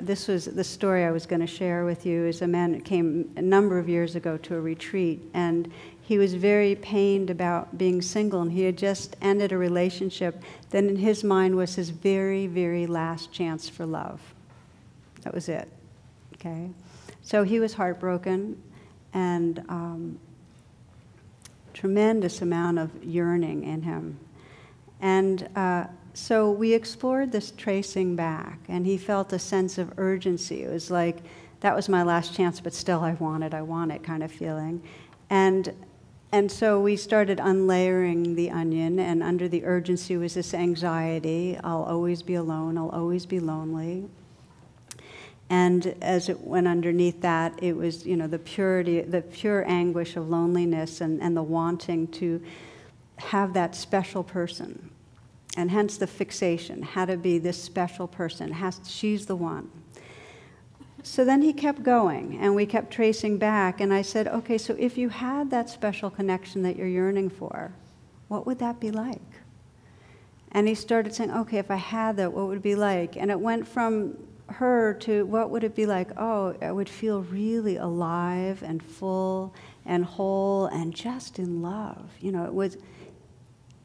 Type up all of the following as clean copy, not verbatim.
this was the story I was going to share with you. Is a man who came a number of years ago to a retreat, and he was very pained about being single, and he had just ended a relationship that in his mind was his very, very last chance for love. That was it, okay? So he was heartbroken, and tremendous amount of yearning in him. And so we explored this tracing back, and he felt a sense of urgency. It was like, that was my last chance, but still I want it kind of feeling. And so we started unlayering the onion, and under the urgency was this anxiety. I'll always be alone, I'll always be lonely. And as it went underneath that, it was, you know, the purity, the pure anguish of loneliness and the wanting to have that special person. And hence the fixation, how to be this special person. She's the one. So then he kept going, and we kept tracing back, and I said, okay, so if you had that special connection that you're yearning for, what would that be like? And he started saying, okay, if I had that, what would it be like? And it went from her to what would it be like? Oh, I would feel really alive and full and whole and just in love. You know, it was,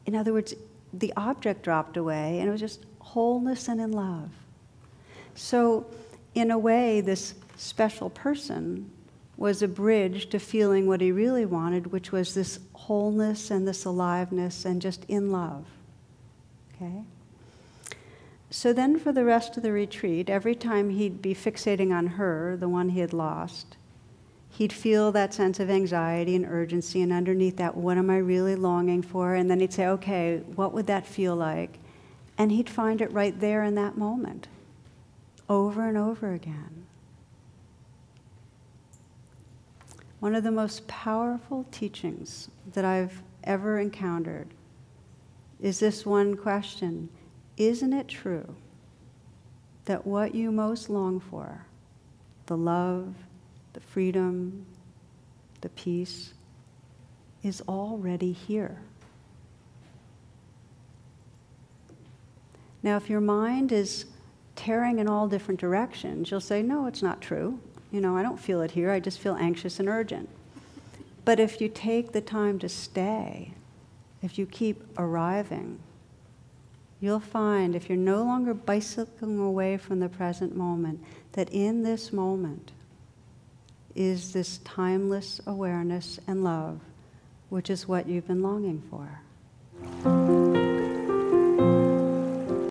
in other words, the object dropped away, and it was just wholeness and in love. So, in a way, this special person was a bridge to feeling what he really wanted, which was this wholeness and this aliveness and just in love. Okay? So then for the rest of the retreat, every time he'd be fixating on her, the one he had lost, he'd feel that sense of anxiety and urgency, and underneath that, what am I really longing for? And then he'd say, okay, what would that feel like? And he'd find it right there in that moment, over and over again. One of the most powerful teachings that I've ever encountered is this one question: isn't it true that what you most long for, the love, the freedom, the peace, is already here? Now, if your mind is tearing in all different directions, you'll say, no, it's not true. You know, I don't feel it here, I just feel anxious and urgent. But if you take the time to stay, if you keep arriving, you'll find, if you're no longer bicycling away from the present moment, that in this moment is this timeless awareness and love, which is what you've been longing for.